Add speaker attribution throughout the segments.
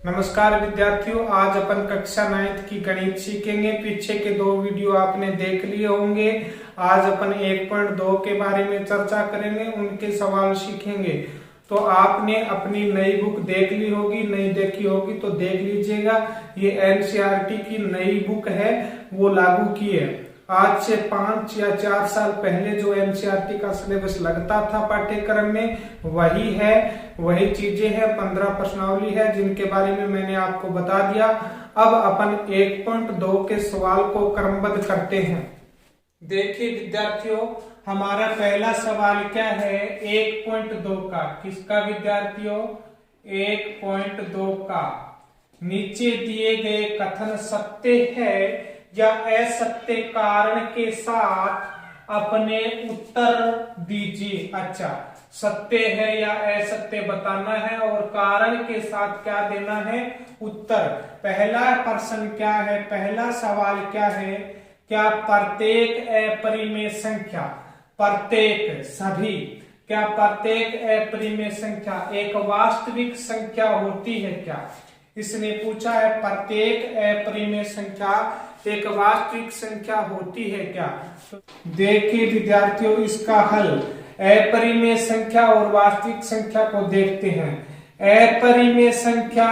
Speaker 1: नमस्कार विद्यार्थियों, आज अपन कक्षा 9th की गणित सीखेंगे। पीछे के दो वीडियो आपने देख लिए होंगे। आज अपन 1.2 के बारे में चर्चा करेंगे, उनके सवाल सीखेंगे। तो आपने अपनी नई बुक देख ली होगी, नहीं देखी होगी तो देख लीजिएगा। ये एनसीईआरटी की नई बुक है, वो लागू की है। आज से 5 या 4 साल पहले जो एनसीईआरटी का सिलेबस लगता था पाठ्यक्रम में, वही है, वही चीजें हैं। 15 प्रश्नावली है जिनके बारे में मैंने आपको बता दिया। अब अपन 1.2 के सवाल को क्रमबद्ध करते हैं। देखिए विद्यार्थियों, हमारा पहला सवाल क्या है 1.2 का। किसका विद्यार्थियों? 1.2 का। नीचे दिए गए कथन सत्य है या असत्य कारण के साथ अपने उत्तर दीजिए। अच्छा, सत्य है या असत्य बताना है और कारण के साथ क्या देना है? उत्तर। पहला प्रश्न क्या है, पहला सवाल क्या है? क्या प्रत्येक अपरिमेय संख्या, प्रत्येक सभी, क्या प्रत्येक अपरिमेय संख्या एक वास्तविक संख्या होती है क्या? इसने पूछा है प्रत्येक अपरिमेय संख्या एक वास्तविक संख्या होती है क्या? तो देखिए विद्यार्थियों, इसका हल अपरिमेय संख्या और वास्तविक संख्या को देखते हैं। अपरिमेय संख्या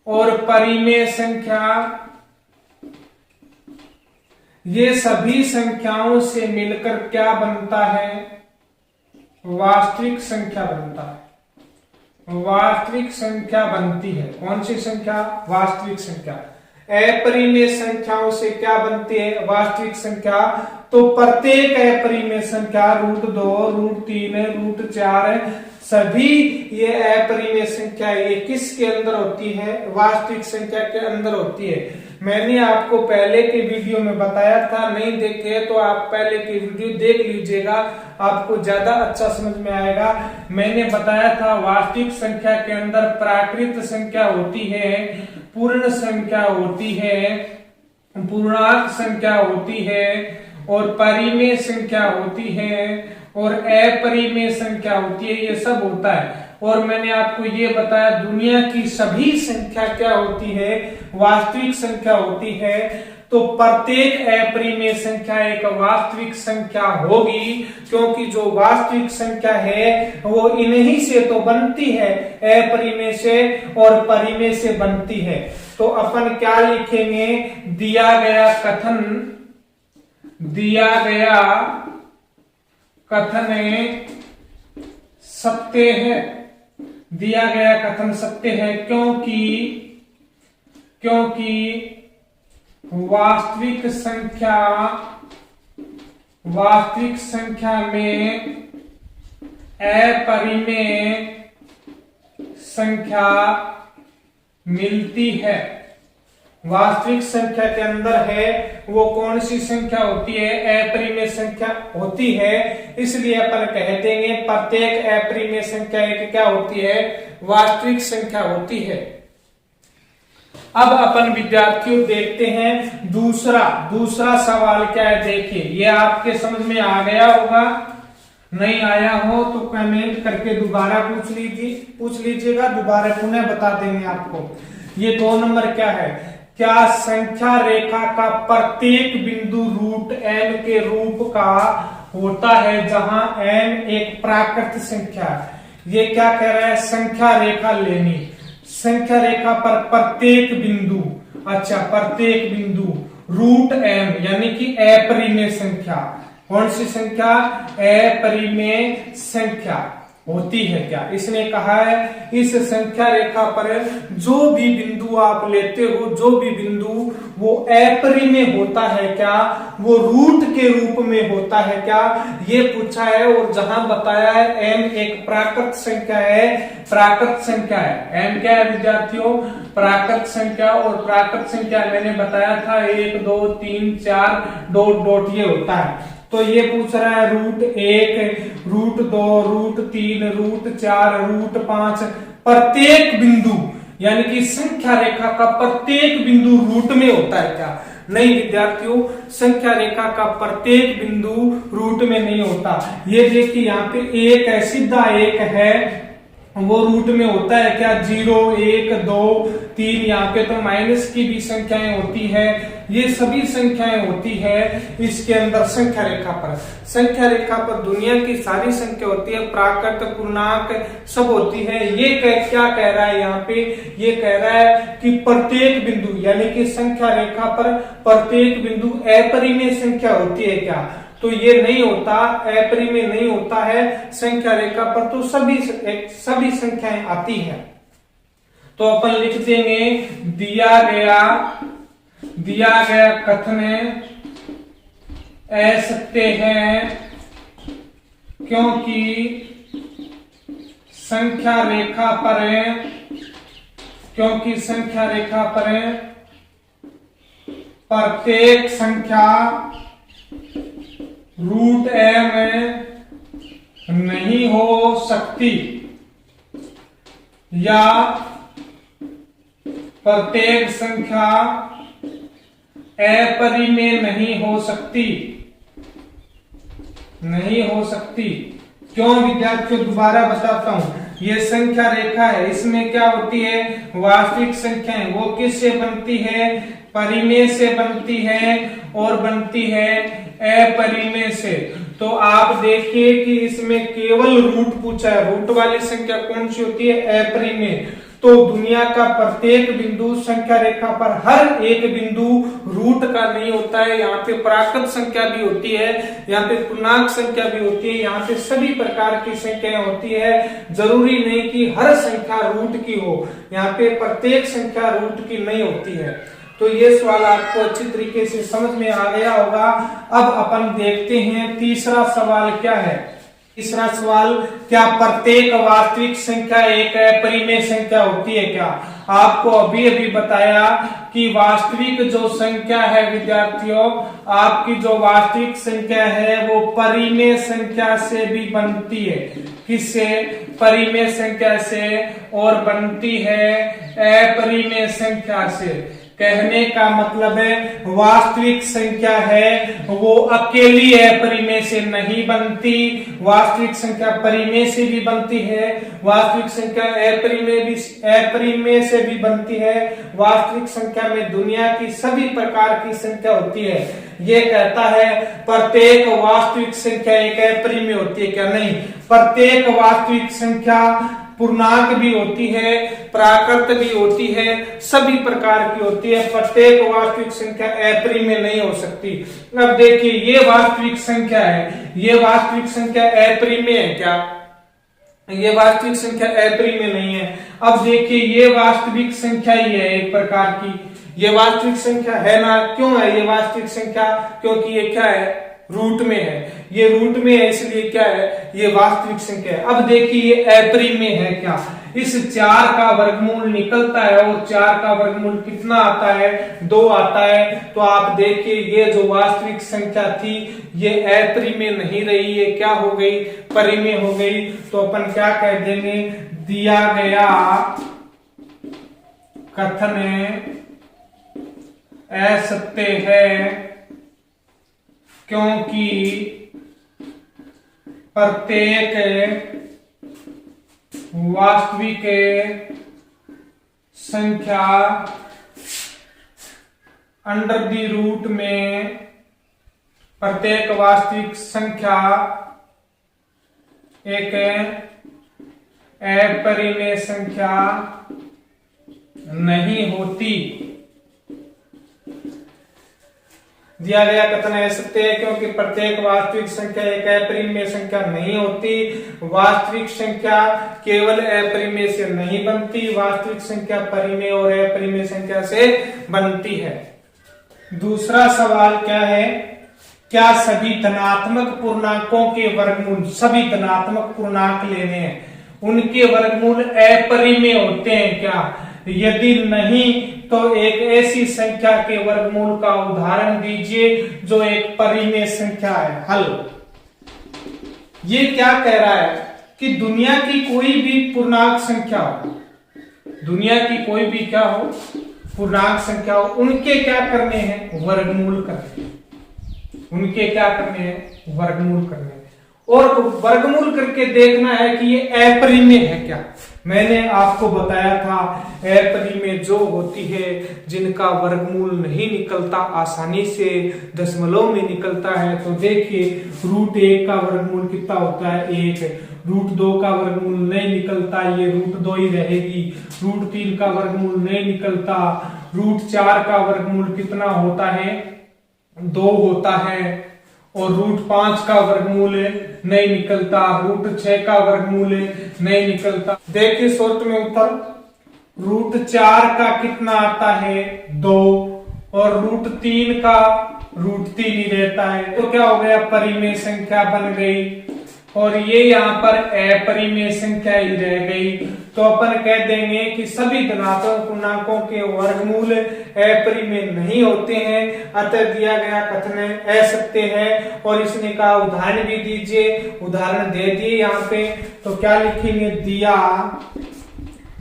Speaker 1: और परिमेय संख्या, ये सभी संख्याओं से मिलकर क्या बनता है? वास्तविक संख्या बनता है। वास्तविक संख्या बनती है। कौन सी संख्या? वास्तविक संख्या। अपरिमेय संख्याओं से क्या बनती है? वास्तविक संख्या। तो प्रत्येक अपरिमेय संख्या √2, √3, √4 सभी ये अपरिमेय संख्या ये किसके अंदर होती है? वास्तविक संख्या के अंदर होती है। मैंने आपको पहले के वीडियो में बताया था, नहीं देखे तो आप पहले के वीडियो देख लीजिएगा, आपको ज्यादा अच्छा समझ में आएगा। मैंने बताया था वास्तविक संख्या के अंदर प्राकृत संख्या होती है, पूर्ण संख्या होती है, पूर्णांक संख्या होती है और परिमेय संख्या होती है और अपरिमेय संख्या होती है। ये सब होता है। और मैंने आपको ये बताया दुनिया की सभी संख्या क्या होती है? वास्तविक संख्या होती है। तो प्रत्येक अपरिमेय संख्या एक वास्तविक संख्या होगी, क्योंकि जो वास्तविक संख्या है वो इन्हीं से तो बनती है, अपरिमेय से और परिमेय से बनती है। तो अपन क्या लिखेंगे? दिया गया कथन सत्य है। दिया गया कथन सत्य है क्योंकि वास्तविक संख्या में अपरिमेय संख्या मिलती है। वास्तविक संख्या के अंदर है वो कौन सी संख्या होती है? अपरिमेय संख्या होती है। इसलिए अपन कह देंगे प्रत्येक अपरिमेय संख्या एक क्या होती है? वास्तविक संख्या होती है। अब अपन विद्यार्थियों देखते हैं दूसरा सवाल क्या है। देखिए, ये आपके समझ में आ गया होगा, नहीं आया हो तो कमेंट करके दोबारा पूछ लीजिएगा, दोबारा पुनः बता देंगे आपको। ये 2 नंबर क्या है? क्या संख्या रेखा का प्रत्येक बिंदु √m के रूप का होता है जहां m एक प्राकृत संख्या? ये क्या कह रहा है? संख्या रेखा लेनी। संख्या रेखा पर प्रत्येक बिंदु, अच्छा प्रत्येक बिंदु √m यानी कि अपरिमेय संख्या। कौन सी संख्या? अपरिमेय संख्या होती है क्या? इसने कहा है इस संख्या रेखा पर जो भी बिंदु आप लेते हो, जो भी बिंदु वो अपरिमेय होता है क्या? वो रूट के रूप में होता है क्या? ये पूछा है। और जहां बताया है m एक प्राकृत संख्या है, प्राकृत संख्या है। m क्या है विद्यार्थियों? प्राकृत संख्या। और प्राकृत संख्या मैंने बताया था 1, 2, 3, 4 डॉट ये होता है। तो ये पूछ रहा है √1, √2, √3, √4, √5 प्रत्येक बिंदु, यानी कि संख्या रेखा का प्रत्येक बिंदु रूट में होता है क्या? नहीं विद्यार्थियों, संख्या रेखा का प्रत्येक बिंदु रूट में नहीं होता। ये देखिए यहाँ पे एक है, सीधा एक है, वो रूट में होता है क्या, 0, 1, 2, 3, यहाँ पे तो माइनस की भी संख्याएं होती है, ये सभी संख्याएं होती है इसके अंदर संख्या रेखा पर। संख्या रेखा पर दुनिया की सारी संख्या होती है, प्राकृत, पूर्णांक सब होती है। ये क्या कह रहा है यहाँ पे, ये कह रहा है कि प्रत्येक बिंदु यानी कि संख्या रेखा पर प्रत्येक बिंदु अपरिमेय संख्या होती है क्या, तो ये नहीं होता, अपरिमेय नहीं होता है। संख्या रेखा पर तो सभी संख्याएं आती है। तो अपन लिख देंगे दिया गया कथन असत्य है क्योंकि संख्या रेखा पर प्रत्येक संख्या रूट ए में नहीं हो सकती या प्रत्येक संख्या अपरिमेय नहीं हो सकती। क्यों विद्यार्थियों, दोबारा बताता हूं, ये संख्या रेखा है, इसमें क्या होती है, वास्तविक संख्याएं, वो किससे बनती है, परिमेय से बनती है और बनती है अपरिमेय से। तो आप देखिए कि इसमें केवल रूट पूछा है, रूट वाली संख्या कौन सी होती है, अपरिमेय। तो दुनिया का प्रत्येक बिंदु संख्या रेखा पर हर एक बिंदु रूट का नहीं होता है। यहाँ पे प्राकृत संख्या भी होती है, यहाँ पे पूर्णांक संख्या भी होती है, यहाँ पे सभी प्रकार की संख्याएं होती है। जरूरी नहीं कि हर संख्या रूट की हो, यहाँ पे प्रत्येक संख्या रूट की नहीं होती है। तो ये सवाल आपको अच्छी तरीके से समझ में आ गया होगा। अब अपन देखते हैं तीसरा सवाल क्या है। तीसरा सवाल, क्या प्रत्येक वास्तविक संख्या एक अपरिमेय संख्या होती है क्या। आपको अभी बताया कि वास्तविक जो संख्या है विद्यार्थियों, आपकी जो वास्तविक संख्या है वो परिमेय संख्या से भी बनती है। किससे, परिमेय संख्या से, और बनती है अपरिमेय संख्या से। कहने का मतलब है वास्तविक संख्या है वो अकेली अपरिमेय से नहीं बनती, वास्तविक संख्या परिमेय से भी बनती है, वास्तविक संख्या अपरिमेय से भी बनती है। वास्तविक संख्या में दुनिया की सभी प्रकार की संख्या होती है। ये कहता है प्रत्येक वास्तविक संख्या एक अपरिमेय होती है क्या, नहीं। प्रत्येक वास्तविक संख्या पूर्णांक भी होती है, प्राकृत भी होती है, सभी प्रकार की होती है। प्रत्येक वास्तविक संख्या अपरिमेय नहीं हो सकती। अब देखिए ये वास्तविक संख्या है, ये वास्तविक संख्या अपरिमेय है क्या, ये वास्तविक संख्या अपरिमेय नहीं है। अब देखिए ये वास्तविक संख्या ही है एक प्रकार की, ये वास्तविक संख्या है ना। क्यों है ये वास्तविक संख्या, क्योंकि ये क्या है, रूट में है, ये रूट में है इसलिए क्या है, ये वास्तविक संख्या है। अब देखिए ये अपरिमेय है क्या, इस 4 का वर्गमूल निकलता है और 4 का वर्गमूल कितना आता है, 2 आता है। तो आप देखिए ये जो वास्तविक संख्या थी ये अपरिमेय नहीं रही, ये क्या हो गई, परिमेय हो गई। तो अपन क्या कह देंगे, दिया गया कथन असत्य है क्योंकि प्रत्येक वास्तविक संख्या अंडर द रूट में, प्रत्येक वास्तविक संख्या एक अपरिमेय संख्या नहीं होती। दिया गया कथन असत्य है क्योंकि प्रत्येक वास्तविक संख्या एक अपरिमेय संख्या नहीं होती। वास्तविक संख्या केवल अपरिमेय से नहीं बनती, वास्तविक संख्या परिमेय और अपरिमेय संख्या से बनती है। दूसरा सवाल क्या है, क्या सभी धनात्मक पूर्णांकों के वर्गमूल, सभी धनात्मक पूर्णांक लेने हैं, उनके वर्गमूल अपरिमेय होते हैं क्या। यदि नहीं तो एक ऐसी संख्या के वर्गमूल का उदाहरण दीजिए जो एक परिमेय संख्या है। हल, ये क्या कह रहा है कि दुनिया की कोई भी पूर्णांक संख्या हो, दुनिया की कोई भी क्या हो, पूर्णांक संख्या हो, उनके क्या करने हैं, वर्गमूल करने हैं, उनके क्या करने हैं, वर्गमूल करने हैं। और वर्गमूल करके देखना है कि ये अपरिमेय है क्या। मैंने आपको बताया था अपरिमेय जो होती है जिनका वर्गमूल नहीं निकलता, आसानी से दशमलव में निकलता है। तो देखिए √1 का वर्गमूल कितना होता है 1, √2 का वर्गमूल नहीं निकलता, ये √2 ही रहेगी, √3 का वर्गमूल नहीं निकलता, √4 का वर्गमूल कितना होता है 2 होता है, और √5 का वर्गमूल नहीं निकलता, √6 का वर्गमूल नहीं निकलता। देखिए शॉर्ट में उत्तर √4 का कितना आता है 2, और √3 का √3 ही रहता है। तो क्या हो गया, परिमेय संख्या बन गई, और ये यहाँ पर अपरिमेय संख्या ही रह गई। तो अपन कह देंगे कि सभी धनात्मक पूर्णांकों के वर्गमूल अपरिमेय नहीं होते हैं, अतः दिया गया कथन असत्य है। और इसने कहा उदाहरण भी दीजिए, उदाहरण दे दिए यहाँ पे, तो क्या लिखेंगे, दिया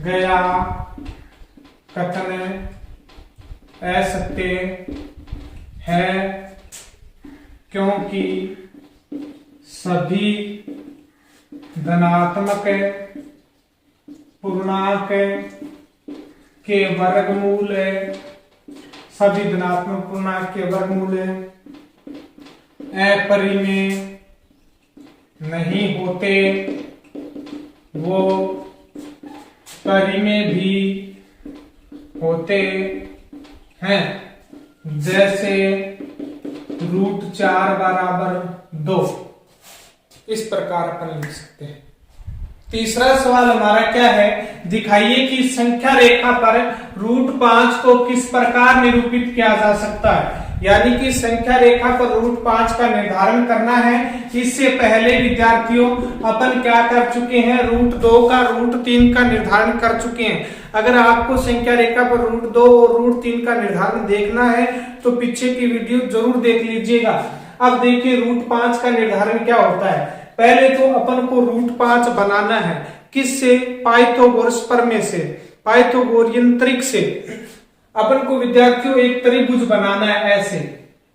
Speaker 1: गया कथन असत्य है क्योंकि सभी धनात्मक पूर्णांक के वर्गमूल, सभी धनात्मक पूर्णांक के वर्गमूल अपरिमेय नहीं होते, वो परिमेय भी होते हैं। जैसे √4 बराबर 2, इस प्रकार अपन लिख सकते हैं। तीसरा सवाल हमारा क्या है, दिखाइए कि संख्या रेखा पर √5 को किस प्रकार निरूपित किया जा सकता है। यानी कि संख्या रेखा पर √5 का निर्धारण करना है। इससे पहले विद्यार्थियों अपन क्या कर चुके हैं, √2 का √3 का निर्धारण कर चुके हैं। अगर आपको संख्या रेखा पर √2 और √3 का निर्धारण देखना है तो पीछे की वीडियो जरूर देख लीजिएगा। अब देखिए √5 का निर्धारण क्या होता है। पहले तो अपन को √5 बनाना है, किससे, पाइथागोरस प्रमेय से, पाइथागोरियन त्रिक से। अपन को विद्यार्थियों एक त्रिभुज बनाना है,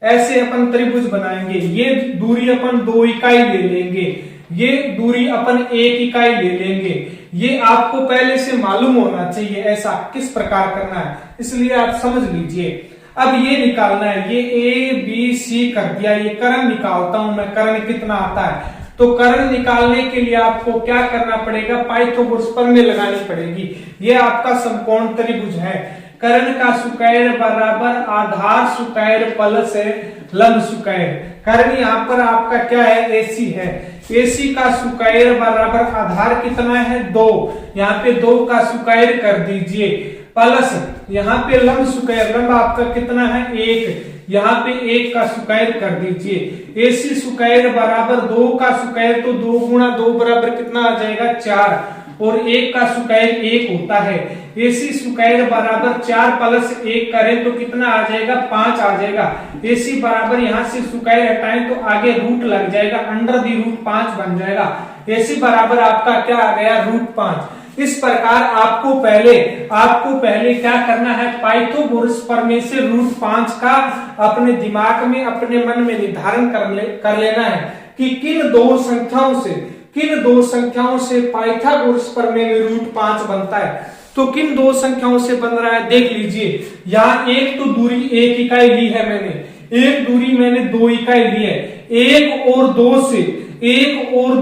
Speaker 1: ऐसे अपन त्रिभुज बनाएंगे। ये दूरी अपन 2 इकाई ले लेंगे, ये दूरी अपन 1 इकाई ले लेंगे। ये आपको पहले से मालूम होना चाहिए ऐसा किस प्रकार करना है, इसलिए आप समझ लीजिए। अब ये निकालना है, ये ABC कर दिया, ये कर्ण निकालता हूं मैं, कर्ण कितना आता है। तो कर्ण निकालने के लिए आपको क्या करना पड़ेगा, पाइथागोरस प्रमेय लगानी पड़ेगी। ये आपका समकोण त्रिभुज है। कर्ण का सुकैर बराबर आधार सुकैर प्लस लंब सुकैर। कर्ण यहाँ पर आपका क्या है, AC है। AC का सुकैर बराबर आधार कितना है 2, यहाँ पे 2 का सुकैर कर दीजिए, प्लस यहाँ पे लंब सुकैर, लंब आपका कितना है 1, यहाँ पे 1 का सुकैर कर दीजिए। AC सुकैर बराबर 2 का सुकैर, तो 2 गुणा 2 बराबर कितना आ जाएगा 4, और 1 का सुकैर 1 होता है। AC सुकैर बराबर 4 प्लस 1 करें तो कितना आ जाएगा 5 आ जाएगा। AC बराबर यहाँ से सुकैर हटाएं तो आगे रूट लग जाएगा, √5 बन जाएगा। AC बराबर आपका क्या आ गया √5। इस प्रकार आपको पहले क्या करना है, पाइथागोरस प्रमेय से √5 का अपने दिमाग में, अपने मन में निर्धारण कर लेना है कि किन दो संख्याओं से पाइथागोरस प्रमेय में √5 बनता है। तो किन 2 संख्याओं से बन रहा है देख लीजिए। यहाँ एक तो दूरी 1 इकाई ली है मैंने, एक दूरी मैंने 2 इकाई ली है। 1 और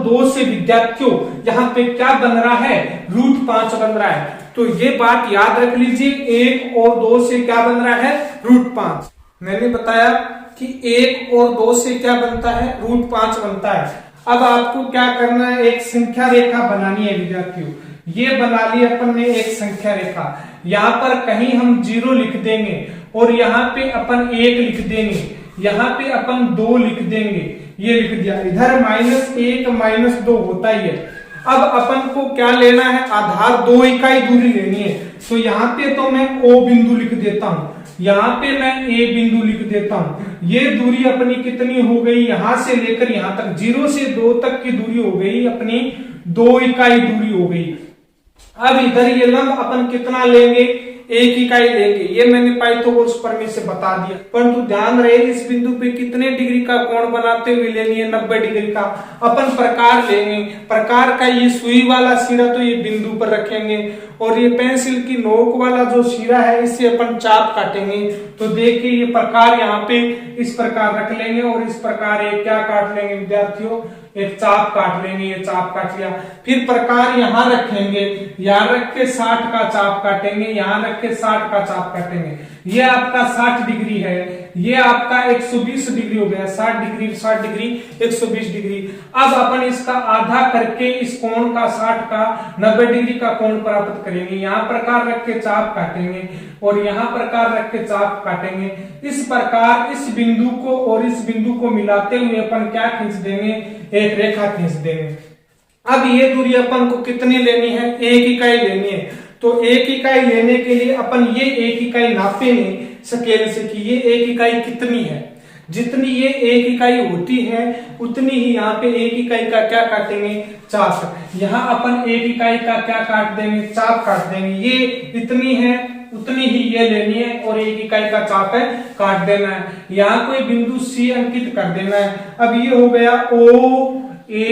Speaker 1: 2 से विद्यार्थियों यहाँ पे क्या बन रहा है, √5 बन रहा है। तो ये बात याद रख लीजिए, 1 और 2 से क्या बन रहा है √5। मैंने बताया कि 1 और 2 से क्या बनता है, √5 बनता है। अब आपको क्या करना है, एक संख्या रेखा बनानी है विद्यार्थियों। ये बना ली अपन ने एक संख्या रेखा। यहाँ पर कहीं हम 0 लिख देंगे, और यहाँ पे अपन 1 लिख देंगे, यहाँ पे अपन 2 लिख देंगे। ये लिख दिया, इधर -1 -2 होता ही है। अब अपन को क्या लेना है, आधार 2 इकाई दूरी लेनी है। तो यहाँ पे तो मैं O बिंदु लिख देता हूँ, यहाँ पे मैं A बिंदु लिख देता हूँ। ये दूरी अपनी कितनी हो गई, यहां से लेकर यहां तक 0 से 2 तक की दूरी हो गई अपनी 2 इकाई दूरी हो गई। अब इधर ये लंब अपन कितना लेंगे, 1 इकाई लेंगे। ये मैंने पाइथागोरस प्रमेय से बता दिया, परंतु ध्यान रहे इस बिंदु पे कितने डिग्री का कोण बनाते हुए लेनी है, 90 डिग्री का। अपन प्रकार लेंगे, प्रकार का ये सुई वाला सिरा तो ये बिंदु पर रखेंगे और ये पेंसिल की नोक वाला जो सिरा है इससे अपन चाप काटेंगे। तो देखिए ये प्रकार यहाँ पे इस प्रकार रख लेंगे और इस प्रकार एक क्या काट लेंगे विद्यार्थियों, एक चाप काट लेंगे। ये चाप काट लिया, फिर प्रकार यहाँ रखेंगे, यहाँ रख के 60 का चाप काटेंगे, यहाँ रख के 60 का चाप काटेंगे। ये आपका 60 डिग्री है, ये आपका 120 डिग्री हो गया। 60 डिग्री 60 डिग्री 120 डिग्री। अब अपन इसका आधा करके इस कोण का 60 का 90 डिग्री का कोण प्राप्त करेंगे। यहाँ प्रकार रख के चाप काटेंगे और यहाँ प्रकार रख के चाप काटेंगे। इस प्रकार इस बिंदु को और इस बिंदु को मिलाते हुए अपन क्या खींच देंगे, एक रेखा खींच देंगे। अब ये दूरी अपन को कितनी लेनी है, 1 इकाई लेनी है। तो 1 इकाई लेने के लिए अपन ये 1 इकाई नापेंगे स्केल से कि ये 1 इकाई कितनी है। जितनी ये 1 इकाई होती है उतनी ही यहाँ पे 1 इकाई का क्या काटेंगे, चाप। यहाँ अपन 1 इकाई का क्या काट देंगे, चाप काट देंगे। ये इतनी है उतनी ही ये लेनी है और 1 इकाई का चाप है काट देना है। यहाँ कोई बिंदु C अंकित कर देना है। अब ये हो गया O A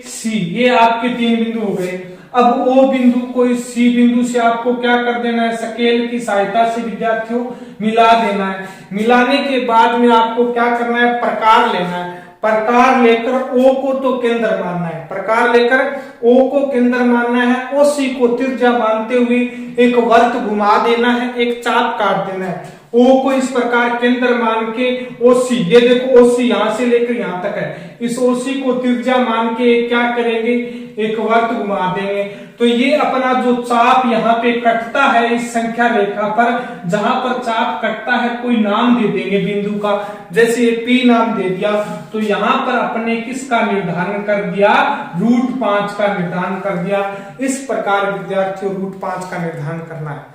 Speaker 1: C, ये आपके 3 बिंदु हो गए। अब O बिंदु को इस C बिंदु से आपको क्या कर देना है, स्केल की सहायता से विद्यार्थियों मिला देना है। मिलाने के बाद में आपको क्या करना है, प्रकार लेना है। प्रकार लेकर O को तो केंद्र मानना है, प्रकार लेकर O को केंद्र मानना है। OC को त्रिज्या मानते हुए एक वर्त घुमा देना है, एक चाप काट देना है। O को इस प्रकार केंद्र मान के OC, ये देखो OC यहां से लेकर यहां तक है, इस OC को त्रिज्या मान के क्या करेंगे, एक वर्त घुमा देंगे। तो ये अपना जो चाप यहाँ पे कटता है इस संख्या रेखा पर, जहां पर चाप कटता है कोई नाम दे देंगे बिंदु का, जैसे P नाम दे दिया। तो यहाँ पर अपने किसका निर्धारण कर दिया, √5 का निर्धारण कर दिया। इस प्रकार विद्यार्थियों √5 का निर्धारण करना है।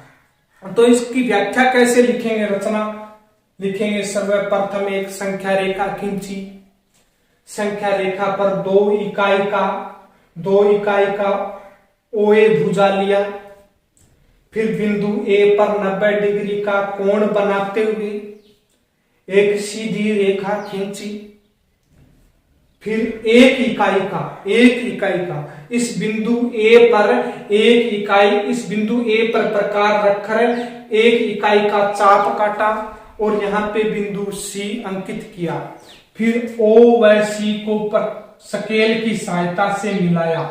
Speaker 1: तो इसकी व्याख्या कैसे लिखेंगे, रचना लिखेंगे। सर्वप्रथम एक संख्या रेखा खींची, संख्या रेखा पर 2 इकाई का OA भुजा लिया, फिर बिंदु A पर 90 डिग्री का कोण बनाते हुए एक सीधी रेखा खींची, फिर 1 इकाई का इस बिंदु A पर 1 इकाई, इस बिंदु A पर प्रकार रखकर 1 इकाई का चाप काटा और यहाँ पे बिंदु C अंकित किया। फिर O व C को स्केल की सहायता से मिलाया,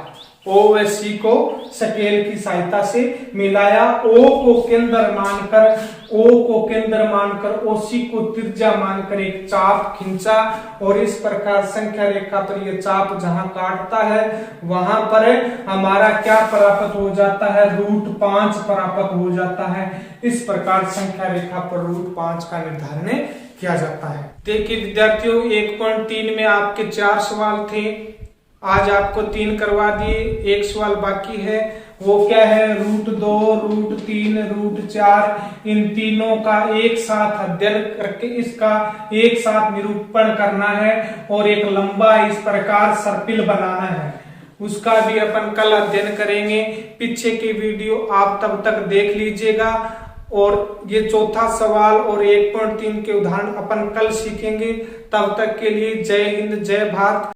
Speaker 1: O व C को स्केल की सहायता से मिलाया। O को केंद्र मानकर OC को त्रिज्या मानकर एक चाप खींचा और इस प्रकार संख्या रेखा पर यह चाप जहां काटता है वहां पर हमारा क्या प्राप्त हो जाता है, √5 प्राप्त हो जाता है। इस प्रकार संख्या रेखा पर √5 का निर्धारण किया जाता है। देखिए विद्यार्थियों 1.3 में आपके 4 सवाल थे, आज आपको 3 करवा दिए, एक सवाल बाकी है। वो क्या है, √2, √3, √4 इन तीनों का एक साथ अध्ययन करके इसका एक साथ निरूपण करना है और एक लंबा इस प्रकार सर्पिल बनाना है। उसका भी अपन कल अध्ययन करेंगे। पीछे की वीडियो आप तब तक देख लीजिएगा और ये चौथा सवाल और 1.3 के उदाहरण अपन कल सीखेंगे। तब तक के लिए जय हिंद, जय भारत।